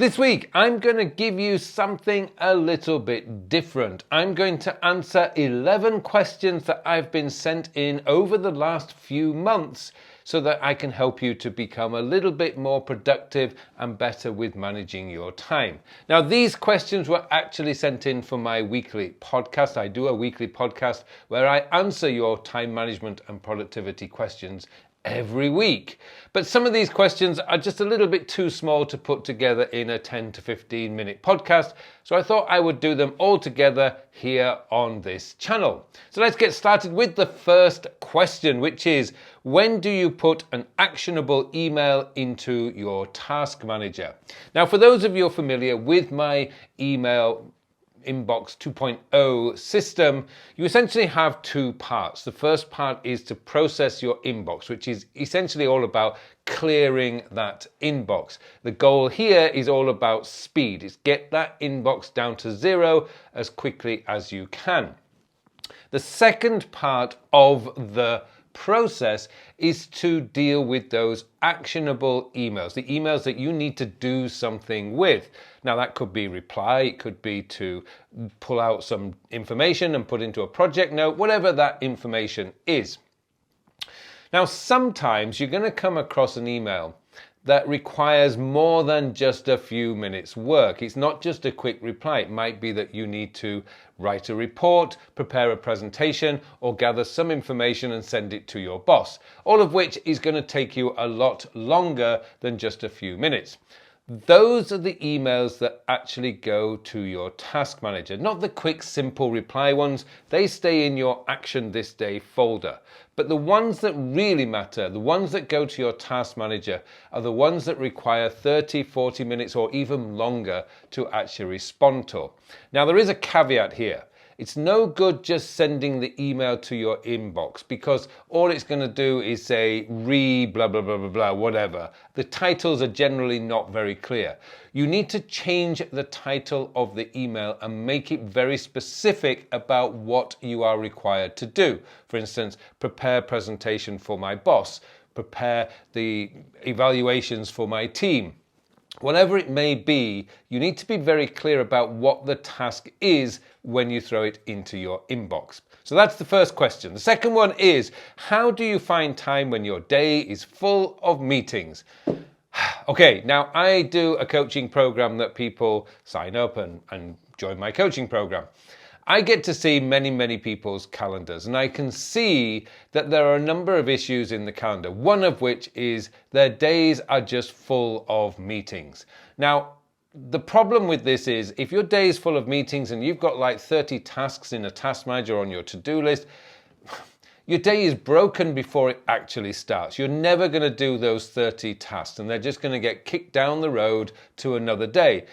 This week, I'm going to give you something a little bit different. I'm going to answer 11 questions that I've been sent in over the last few months so that I can help you to become a little bit more productive and better with managing your time. Now, these questions were actually sent in for my weekly podcast. I do a weekly podcast where I answer your time management and productivity questions every week. But some of these questions are just a little bit too small to put together in a 10 to 15 minute podcast. So I thought I would do them all together here on this channel. So let's get started with the first question, which is, when do you put an actionable email into your task manager? Now, for those of you who are familiar with my email Inbox 2.0 system, you essentially have two parts. The first part is to process your inbox, which is essentially all about clearing that inbox. The goal here is all about speed. It's get that inbox down to zero as quickly as you can. The second part of the process is to deal with those actionable emails, the emails that you need to do something with. Now, that could be reply, it could be to pull out some information and put into a project note, whatever that information is. Now, sometimes you're going to come across an email that requires more than just a few minutes work. It's not just a quick reply. It might be that you need to write a report, prepare a presentation, or gather some information and send it to your boss, all of which is going to take you a lot longer than just a few minutes. Those are the emails that actually go to your task manager, not the quick, simple reply ones. They stay in your action this day folder. But the ones that really matter, the ones that go to your task manager, are the ones that require 30, 40 minutes or even longer to actually respond to. Now, there is a caveat here. It's no good just sending the email to your inbox, because all it's going to do is say blah, blah, blah, blah, blah, whatever. The titles are generally not very clear. You need to change the title of the email and make it very specific about what you are required to do. For instance, prepare presentation for my boss, prepare the evaluations for my team. Whatever it may be, you need to be very clear about what the task is when you throw it into your inbox. So that's the first question. The second one is, how do you find time when your day is full of meetings? Okay, now I do a coaching program that people sign up and join my coaching program. I get to see many people's calendars, and I can see that there are a number of issues in the calendar, one of which is their days are just full of meetings. Now, the problem with this is, if your day is full of meetings and you've got like 30 tasks in a task manager on your to-do list, your day is broken before it actually starts. You're never going to do those 30 tasks, and they're just going to get kicked down the road to another day.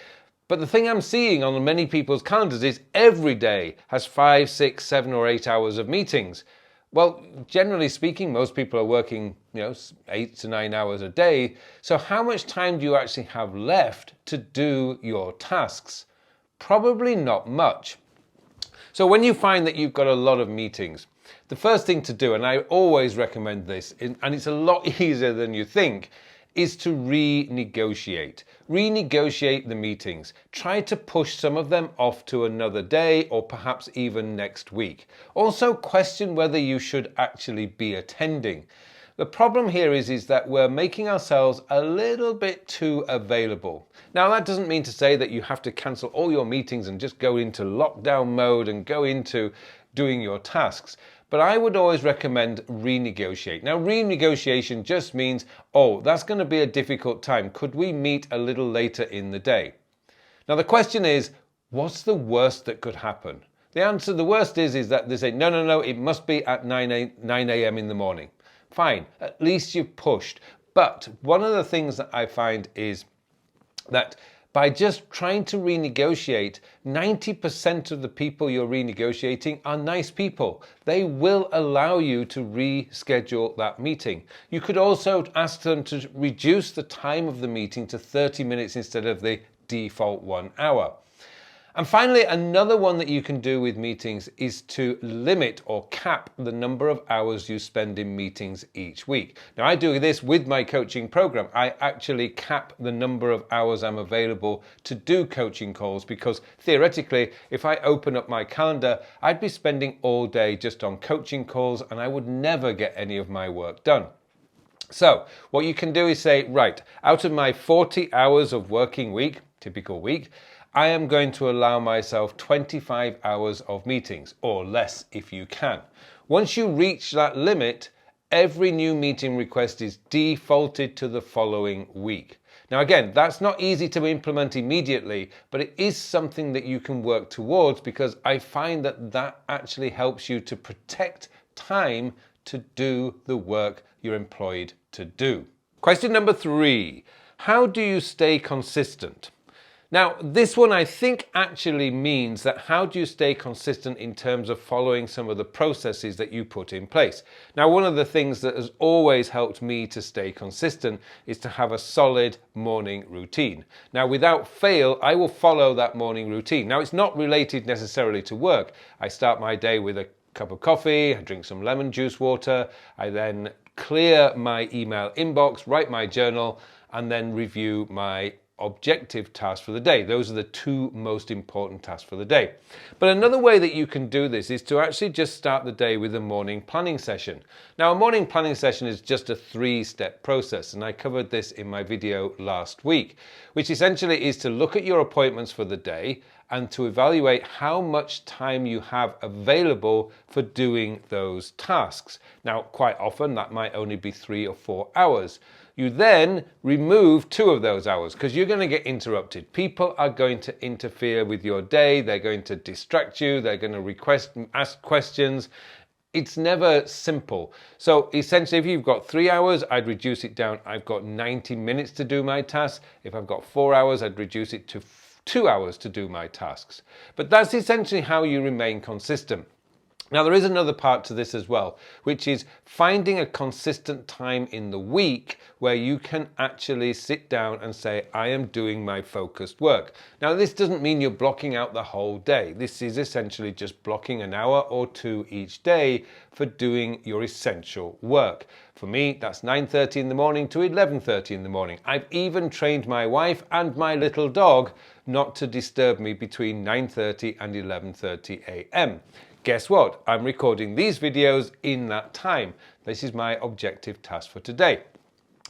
But the thing I'm seeing on many people's calendars is every day has 5, 6, 7 or 8 hours of meetings. Well, generally speaking, most people are working, 8 to 9 hours a day. So how much time do you actually have left to do your tasks? Probably not much. So when you find that you've got a lot of meetings, the first thing to do, and I always recommend this, and it's a lot easier than you think, is to renegotiate. Renegotiate the meetings. Try to push some of them off to another day or perhaps even next week. Also question whether you should actually be attending. The problem here is that we're making ourselves a little bit too available. Now, that doesn't mean to say that you have to cancel all your meetings and just go into lockdown mode and go into doing your tasks. But I would always recommend renegotiate. Now, renegotiation just means, that's going to be a difficult time. Could we meet a little later in the day? Now, the question is, what's the worst that could happen? The worst is that they say, no, it must be at 9 a.m. in the morning. Fine, at least you've pushed. But one of the things that I find is that by just trying to renegotiate, 90% of the people you're renegotiating are nice people. They will allow you to reschedule that meeting. You could also ask them to reduce the time of the meeting to 30 minutes instead of the default 1 hour. And finally, another one that you can do with meetings is to limit or cap the number of hours you spend in meetings each week. Now, I do this with my coaching program. I actually cap the number of hours I'm available to do coaching calls because theoretically, if I open up my calendar, I'd be spending all day just on coaching calls and I would never get any of my work done. So what you can do is say, right, out of my 40 hours of working week, typical week, I am going to allow myself 25 hours of meetings, or less if you can. Once you reach that limit, every new meeting request is defaulted to the following week. Now again, that's not easy to implement immediately, but it is something that you can work towards because I find that that actually helps you to protect time to do the work you're employed to do. Question number 3, how do you stay consistent? Now, this one I think actually means that how do you stay consistent in terms of following some of the processes that you put in place? Now, one of the things that has always helped me to stay consistent is to have a solid morning routine. Now, without fail, I will follow that morning routine. Now, it's not related necessarily to work. I start my day with a cup of coffee, I drink some lemon juice water, I then clear my email inbox, write my journal, and then review my objective tasks for the day. Those are the 2 most important tasks for the day. But another way that you can do this is to actually just start the day with a morning planning session. Now, a morning planning session is just a 3-step process, and I covered this in my video last week, which essentially is to look at your appointments for the day and to evaluate how much time you have available for doing those tasks. Now, quite often that might only be 3 or 4 hours. You then remove 2 of those hours because you're going to get interrupted. People are going to interfere with your day. They're going to distract you. They're going to ask questions. It's never simple. So essentially, if you've got 3 hours, I'd reduce it down. I've got 90 minutes to do my task. If I've got 4 hours, I'd reduce it to 2 hours to do my tasks. But that's essentially how you remain consistent. Now, there is another part to this as well, which is finding a consistent time in the week where you can actually sit down and say, I am doing my focused work. Now, this doesn't mean you're blocking out the whole day. This is essentially just blocking an hour or 2 each day for doing your essential work. For me, that's 9:30 in the morning to 11:30 in the morning. I've even trained my wife and my little dog not to disturb me between 9:30 and 11:30 a.m. Guess what? I'm recording these videos in that time. This is my objective task for today.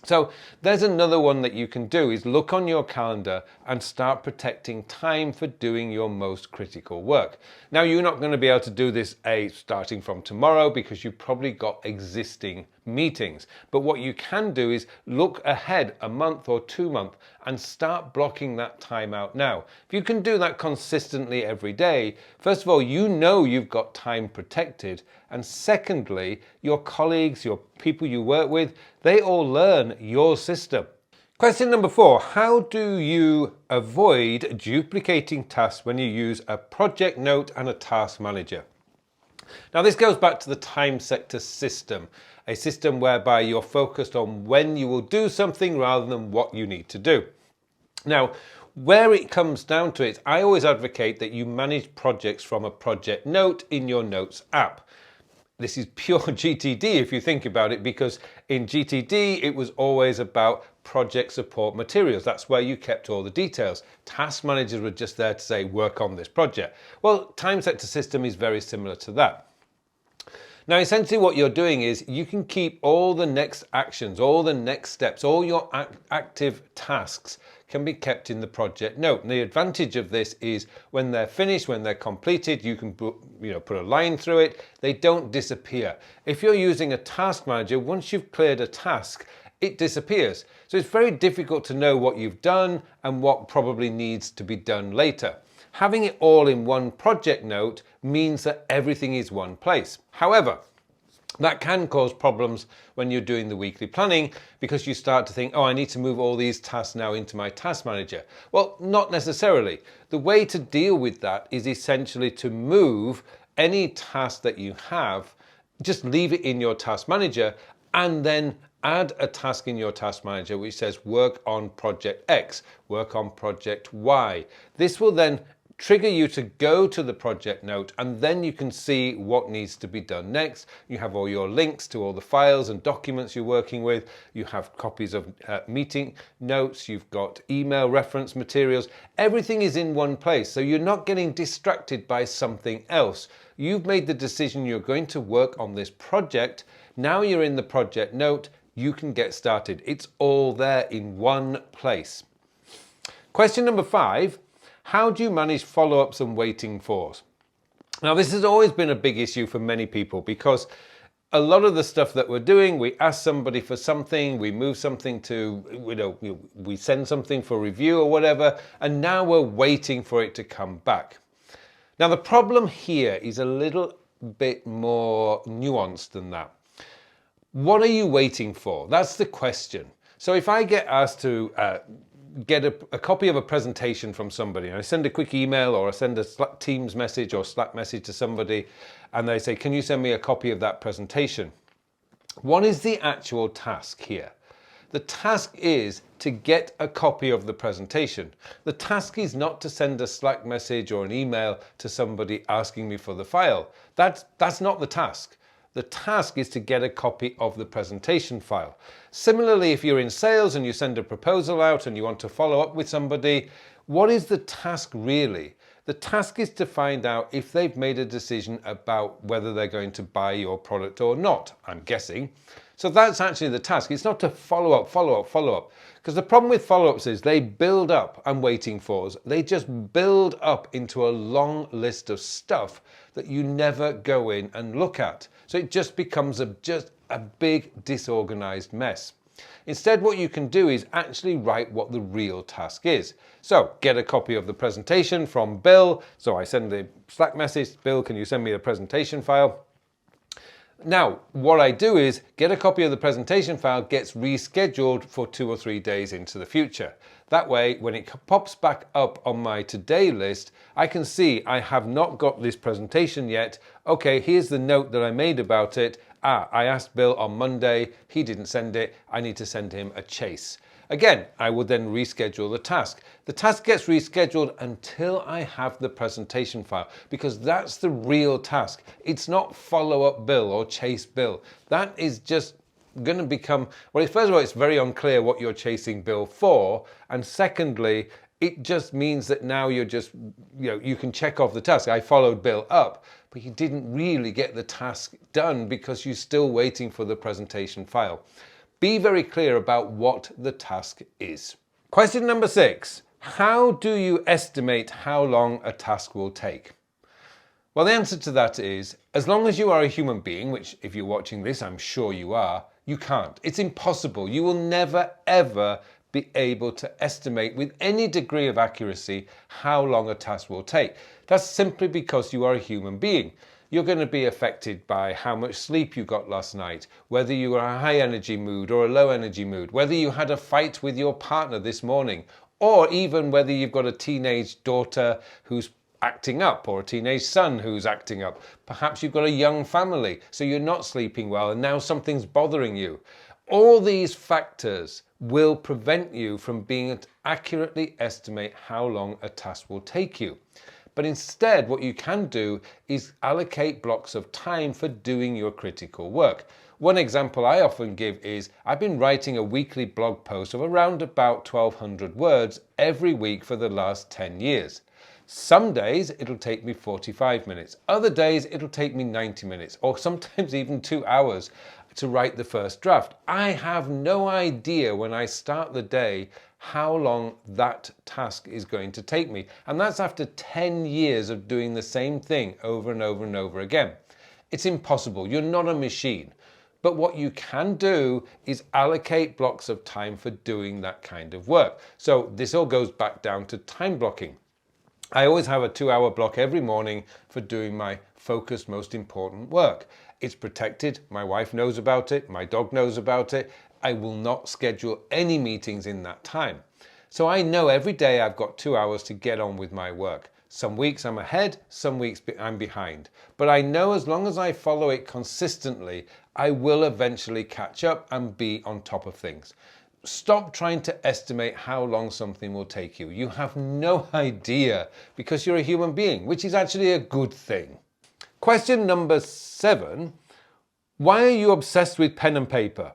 So there's another one that you can do is look on your calendar and start protecting time for doing your most critical work. Now, you're not going to be able to do this starting from tomorrow because you've probably got existing meetings. But what you can do is look ahead a month or 2 months and start blocking that time out now. If you can do that consistently every day, first of all, you know you've got time protected. And secondly, your colleagues, your people you work with, they all learn your system. Question number 4, how do you avoid duplicating tasks when you use a project note and a task manager? Now, this goes back to the time sector system, a system whereby you're focused on when you will do something rather than what you need to do. Now, where it comes down to it, I always advocate that you manage projects from a project note in your Notes app. This is pure GTD if you think about it, because in GTD it was always about project support materials. That's where you kept all the details. Task managers were just there to say, work on this project. Well, time sector system is very similar to that. Now, essentially what you're doing is you can keep all the next actions, all the next steps, all your active tasks can be kept in the project note. And the advantage of this is when they're finished, when they're completed, you can put a line through it. They don't disappear. If you're using a task manager, once you've cleared a task, it disappears. So it's very difficult to know what you've done and what probably needs to be done later. Having it all in one project note means that everything is one place. However, that can cause problems when you're doing the weekly planning because you start to think, oh, I need to move all these tasks now into my task manager. Well, not necessarily. The way to deal with that is essentially to move any task that you have, just leave it in your task manager and then add a task in your task manager which says work on project X, work on project Y. This will then trigger you to go to the project note, and then you can see what needs to be done next. You have all your links to all the files and documents you're working with. You have copies of meeting notes. You've got email reference materials. Everything is in one place, so you're not getting distracted by something else. You've made the decision you're going to work on this project. Now you're in the project note. You can get started. It's all there in one place. Question number 5. How do you manage follow-ups and waiting fors? Now, this has always been a big issue for many people because a lot of the stuff that we're doing, we ask somebody for something, we move something to, we send something for review or whatever, and now we're waiting for it to come back. Now, the problem here is a little bit more nuanced than that. What are you waiting for? That's the question. So if I get asked to get a copy of a presentation from somebody, and I send a quick email or I send a Slack Teams message or Slack message to somebody, and they say, can you send me a copy of that presentation? What is the actual task here? The task is to get a copy of the presentation. The task is not to send a Slack message or an email to somebody asking me for the file. That's not the task. The task is to get a copy of the presentation file. Similarly, if you're in sales and you send a proposal out and you want to follow up with somebody, what is the task really? The task is to find out if they've made a decision about whether they're going to buy your product or not, I'm guessing. So that's actually the task. It's not to follow up. Because the problem with follow-ups is they build up and waiting fors. They just build up into a long list of stuff that you never go in and look at. So it just becomes just a big disorganized mess. Instead, what you can do is actually write what the real task is. So get a copy of the presentation from Bill. So I send the Slack message, Bill, can you send me a presentation file? Now, what I do is get a copy of the presentation file gets rescheduled for 2 or 3 days into the future. That way, when it pops back up on my today list, I can see I have not got this presentation yet. Okay, here's the note that I made about it. I asked Bill on Monday, he didn't send it. I need to send him a chase. Again, I will then reschedule the task. The task gets rescheduled until I have the presentation file, because that's the real task. It's not follow up Bill or chase Bill. That is just going to become, well, first of all, it's very unclear what you're chasing Bill for. And secondly, it just means that now you're just, you can check off the task. I followed Bill up, but you didn't really get the task done because you're still waiting for the presentation file. Be very clear about what the task is. Question number 6. How do you estimate how long a task will take? Well, the answer to that is, as long as you are a human being, which if you're watching this, I'm sure you are, you can't. It's impossible. You will never, ever be able to estimate with any degree of accuracy how long a task will take. That's simply because you are a human being. You're going to be affected by how much sleep you got last night, whether you are in a high energy mood or a low energy mood, whether you had a fight with your partner this morning, or even whether you've got a teenage daughter who's acting up or a teenage son who's acting up. Perhaps you've got a young family, so you're not sleeping well and now something's bothering you. All these factors will prevent you from being able to accurately estimate how long a task will take you. But instead, what you can do is allocate blocks of time for doing your critical work. One example I often give is I've been writing a weekly blog post of around about 1,200 words every week for the last 10 years. Some days it'll take me 45 minutes. Other days it'll take me 90 minutes or sometimes even 2 hours to write the first draft. I have no idea when I start the day how long that task is going to take me. And that's after 10 years of doing the same thing over and over and over again. It's impossible. You're not a machine. But what you can do is allocate blocks of time for doing that kind of work. So this all goes back down to time blocking. I always have a 2-hour block every morning for doing my focused, most important work. It's protected. My wife knows about it. My dog knows about it. I will not schedule any meetings in that time. So I know every day I've got 2 hours to get on with my work. Some weeks I'm ahead, some weeks I'm behind. But I know as long as I follow it consistently, I will eventually catch up and be on top of things. stop trying to estimate how long something will take you. You have no idea because you're a human being, which is actually a good thing. Question number 7. Why are you obsessed with pen and paper?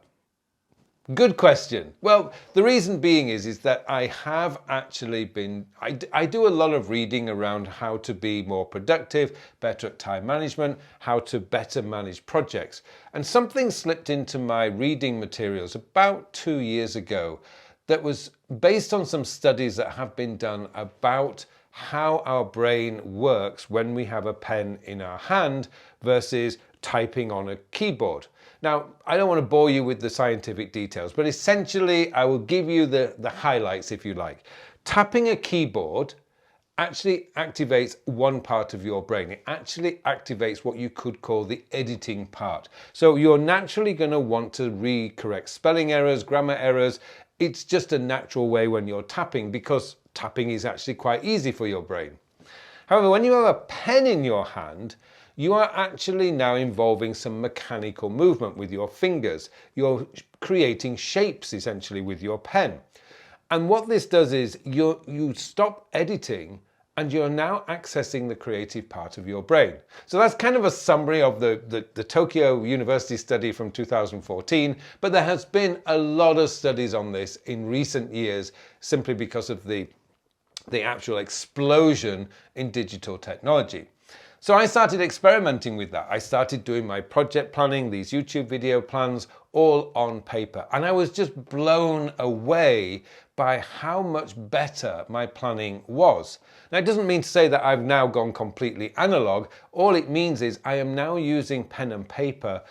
Good question. Well, the reason being is that I have actually been, I do a lot of reading around how to be more productive, better at time management, how to better manage projects. And something slipped into my reading materials about 2 years ago that was based on some studies that have been done about how our brain works when we have a pen in our hand versus typing on a keyboard. Now, I don't want to bore you with the scientific details, but essentially I will give you the highlights if you like. Tapping a keyboard actually activates one part of your brain. It actually activates what you could call the editing part. So you're naturally going to want to correct spelling errors, grammar errors. It's just a natural way when you're tapping because tapping is actually quite easy for your brain. However, when you have a pen in your hand, you are actually now involving some mechanical movement with your fingers. You're creating shapes essentially with your pen. And what this does is you stop editing and you're now accessing the creative part of your brain. So that's kind of a summary of the Tokyo University study from 2014, but there has been a lot of studies on this in recent years simply because of the actual explosion in digital technology. So I started experimenting with that. I started doing my project planning, these YouTube video plans, all on paper. And I was just blown away by how much better my planning was. Now, it doesn't mean to say that I've now gone completely analog. All it means is I am now using pen and paper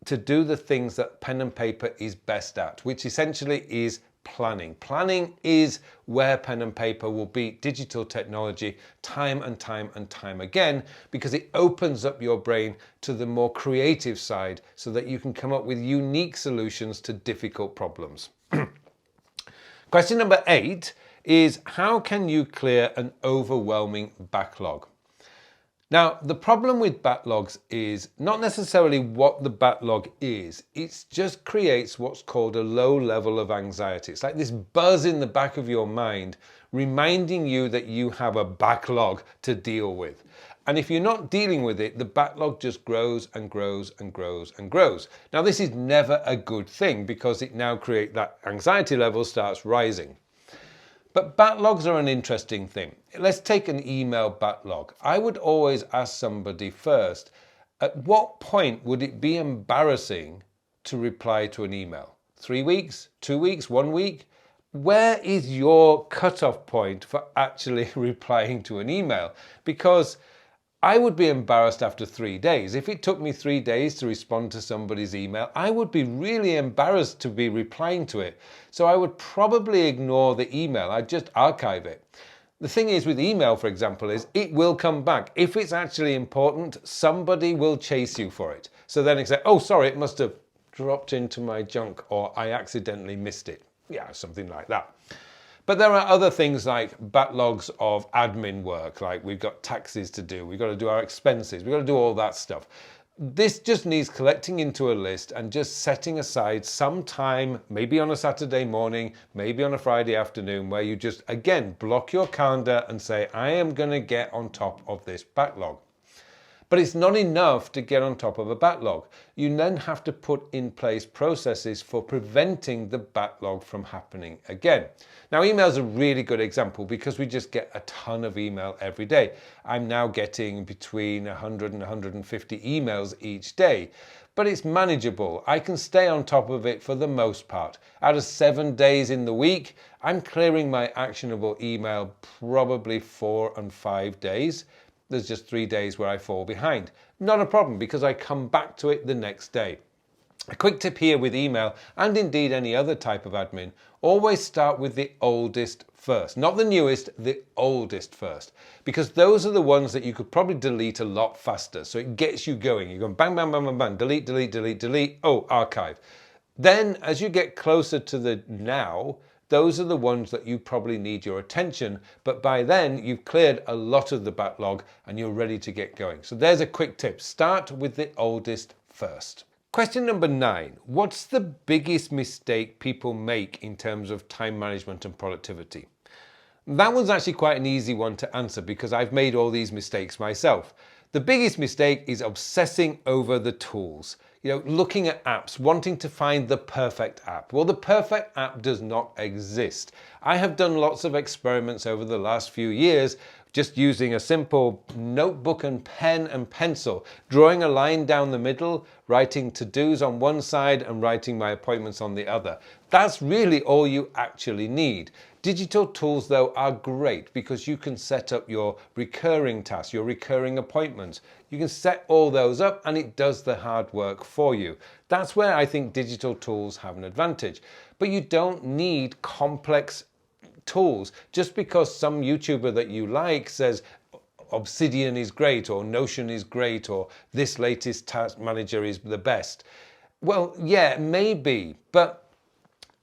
to do the things that pen and paper is best at, which essentially is planning. Planning is where pen and paper will beat digital technology time and time and time again because it opens up your brain to the more creative side so that you can come up with unique solutions to difficult problems. Question number 8 is how can you clear an overwhelming backlog? Now, the problem with backlogs is not necessarily what the backlog is, it just creates what's called a low level of anxiety. It's like this buzz in the back of your mind reminding you that you have a backlog to deal with. And if you're not dealing with it, the backlog just grows and grows and grows and grows. Now, this is never a good thing because it now creates that anxiety level starts rising. But backlogs are an interesting thing. Let's take an email backlog. I would always ask somebody first, at what point would it be embarrassing to reply to an email? 3 weeks, 2 weeks, 1 week? Where is your cutoff point for actually replying to an email? Because I would be embarrassed after 3 days. If it took me 3 days to respond to somebody's email, I would be really embarrassed to be replying to it. So I would probably ignore the email. I'd just archive it. The thing is with email, for example, is it will come back. If it's actually important, somebody will chase you for it. So then it's like, oh, sorry, it must have dropped into my junk or I accidentally missed it. Yeah, something like that. But there are other things like backlogs of admin work, like we've got taxes to do, we've got to do our expenses, we've got to do all that stuff. This just needs collecting into a list and just setting aside some time, maybe on a Saturday morning, maybe on a Friday afternoon, where you just, again, block your calendar and say, I am going to get on top of this backlog. But it's not enough to get on top of a backlog. You then have to put in place processes for preventing the backlog from happening again. Now, email is a really good example because we just get a ton of email every day. I'm now getting between 100 and 150 emails each day, but it's manageable. I can stay on top of it for the most part. Out of 7 days in the week, I'm clearing my actionable email probably 4 and 5 days. There's just 3 days where I fall behind. Not a problem because I come back to it the next day. A quick tip here with email, and indeed any other type of admin, always start with the oldest first. Not the newest, the oldest first. Because those are the ones that you could probably delete a lot faster. So it gets you going. You're going bang, bang, bang, bang, bang, delete, delete, delete, delete. Oh, archive. Then as you get closer to the now, those are the ones that you probably need your attention, but by then you've cleared a lot of the backlog and you're ready to get going. So there's a quick tip. Start with the oldest first. Question number 9. What's the biggest mistake people make in terms of time management and productivity? That one's actually quite an easy one to answer because I've made all these mistakes myself. The biggest mistake is obsessing over the tools. Looking at apps, wanting to find the perfect app. Well, the perfect app does not exist. I have done lots of experiments over the last few years, just using a simple notebook and pen and pencil, drawing a line down the middle, writing to-dos on one side and writing my appointments on the other. That's really all you actually need. Digital tools, though, are great because you can set up your recurring tasks, your recurring appointments. You can set all those up and it does the hard work for you. That's where I think digital tools have an advantage. But you don't need complex tools. Just because some YouTuber that you like says Obsidian is great or Notion is great or this latest task manager is the best. Well, yeah, maybe, but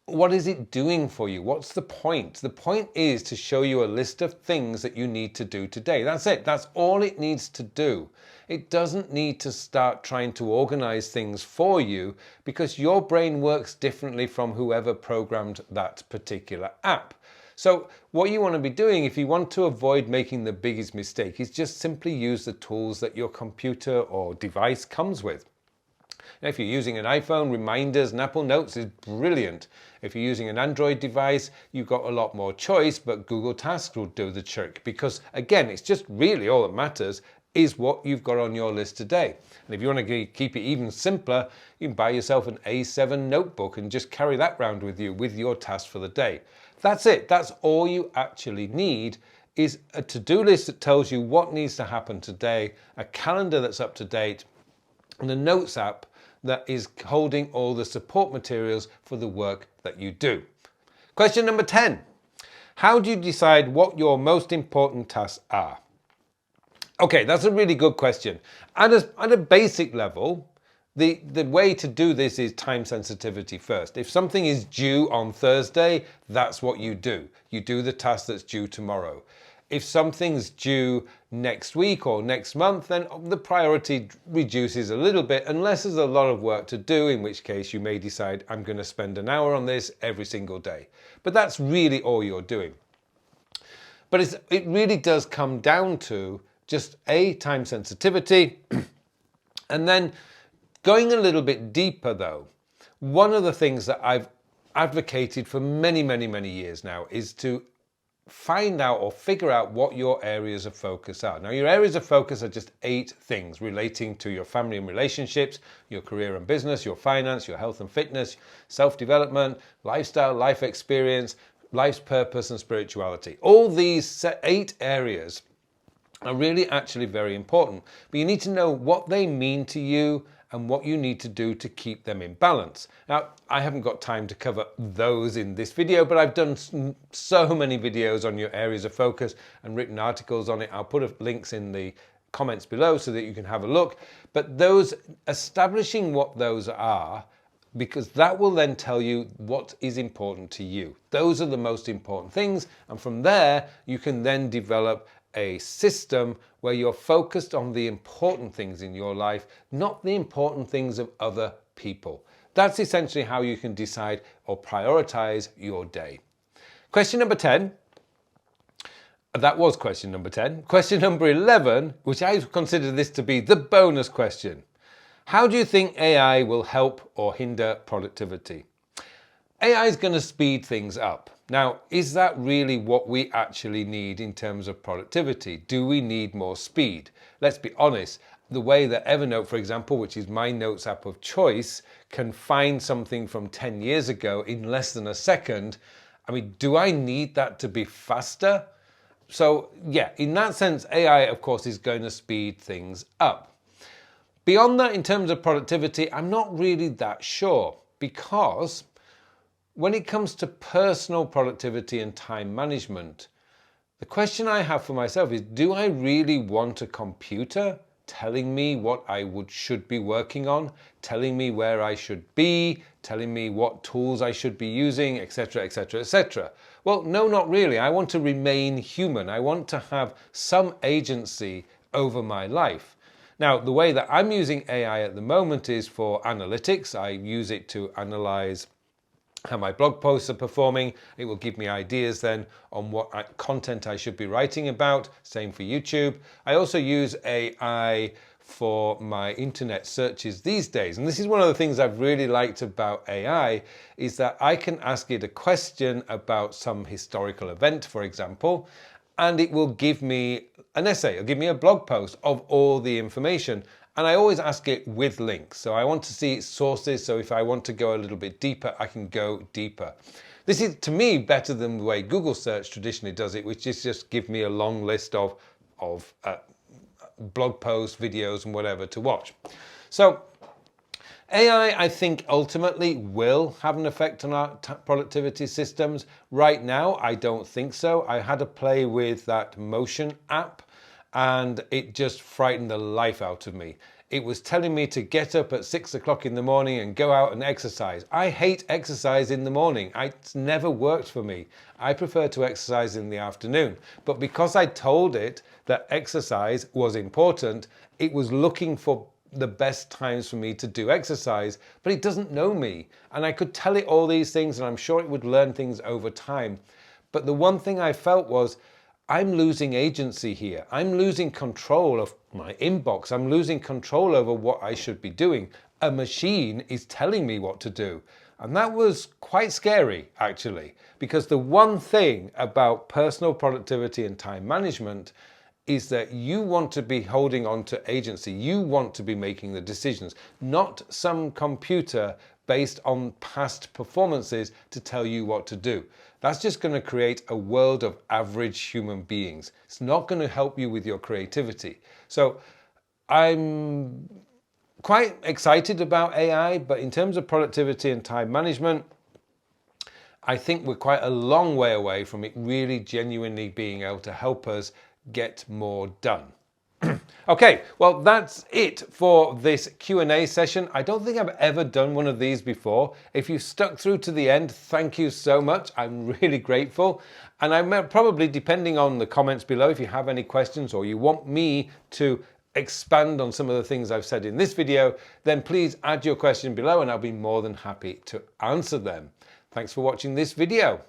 what is it doing for you? What's the point? The point is to show you a list of things that you need to do today. That's it. That's all it needs to do. It doesn't need to start trying to organize things for you because your brain works differently from whoever programmed that particular app. So what you want to be doing if you want to avoid making the biggest mistake is just simply use the tools that your computer or device comes with. Now, if you're using an iPhone, reminders and Apple Notes is brilliant. If you're using an Android device, you've got a lot more choice, but Google Tasks will do the trick because, again, it's just really all that matters is what you've got on your list today. And if you want to keep it even simpler, you can buy yourself an A7 notebook and just carry that around with you with your tasks for the day. That's it. That's all you actually need is a to-do list that tells you what needs to happen today, a calendar that's up to date, and a notes app that is holding all the support materials for the work that you do. Question number 10. How do you decide what your most important tasks are? Okay, that's a really good question. At a basic level, the way to do this is time sensitivity first. If something is due on Thursday, that's what you do. You do the task that's due tomorrow. If something's due next week or next month, then the priority reduces a little bit unless there's a lot of work to do, in which case you may decide I'm going to spend an hour on this every single day. But that's really all you're doing. But it really does come down to just time sensitivity and then going a little bit deeper though. One of the things that I've advocated for many, many, many years now is to find out or figure out what your areas of focus are. Now, your areas of focus are just 8 things relating to your family and relationships, your career and business, your finance, your health and fitness, self-development, lifestyle, life experience, life's purpose and spirituality. All these 8 areas are really actually very important, but you need to know what they mean to you and what you need to do to keep them in balance. Now, I haven't got time to cover those in this video, but I've done so many videos on your areas of focus and written articles on it. I'll put links in the comments below so that you can have a look. But those, establishing what those are, because that will then tell you what is important to you. Those are the most important things. And from there, you can then develop a system where you're focused on the important things in your life, not the important things of other people. That's essentially how you can decide or prioritize your day. Question number 10. That was question number 10. Question number 11, which I consider this to be the bonus question. How do you think AI will help or hinder productivity? AI is going to speed things up. Now, is that really what we actually need in terms of productivity? Do we need more speed? Let's be honest. The way that Evernote, for example, which is my notes app of choice, can find something from 10 years ago in less than a second, I mean, do I need that to be faster? So, yeah, in that sense, AI, of course, is going to speed things up. Beyond that, in terms of productivity, I'm not really that sure because when it comes to personal productivity and time management, the question I have for myself is, do I really want a computer telling me what I should be working on, telling me where I should be, telling me what tools I should be using, etc., etc., etc.? Well, no, not really. I want to remain human. I want to have some agency over my life. Now, the way that I'm using AI at the moment is for analytics. I use it to analyze how my blog posts are performing. It will give me ideas then on what content I should be writing about. Same for YouTube. I also use AI for my internet searches these days. And this is one of the things I've really liked about AI, is that I can ask it a question about some historical event, for example, and it will give me an essay, it'll give me a blog post of all the information. And I always ask it with links. So I want to see sources. So if I want to go a little bit deeper, I can go deeper. This is, to me, better than the way Google search traditionally does it, which is just give me a long list of blog posts, videos, and whatever to watch. So AI, I think, ultimately will have an effect on our productivity systems. Right now, I don't think so. I had a play with that Motion app, and it just frightened the life out of me. It was telling me to get up at 6 o'clock in the morning and go out and exercise. I hate exercise in the morning. It's never worked for me. I prefer to exercise in the afternoon. But because I told it that exercise was important, it was looking for the best times for me to do exercise, but it doesn't know me. And I could tell it all these things, and I'm sure it would learn things over time. But the one thing I felt was, I'm losing agency here. I'm losing control of my inbox. I'm losing control over what I should be doing. A machine is telling me what to do. And that was quite scary, actually, because the one thing about personal productivity and time management is that you want to be holding on to agency. You want to be making the decisions, not some computer based on past performances to tell you what to do. That's just going to create a world of average human beings. It's not going to help you with your creativity. So I'm quite excited about AI, but in terms of productivity and time management, I think we're quite a long way away from it really genuinely being able to help us get more done. Okay, well, that's it for this Q&A session. I don't think I've ever done one of these before. If you stuck through to the end, thank you so much. I'm really grateful. And I'm probably, depending on the comments below, if you have any questions or you want me to expand on some of the things I've said in this video, then please add your question below and I'll be more than happy to answer them. Thanks for watching this video.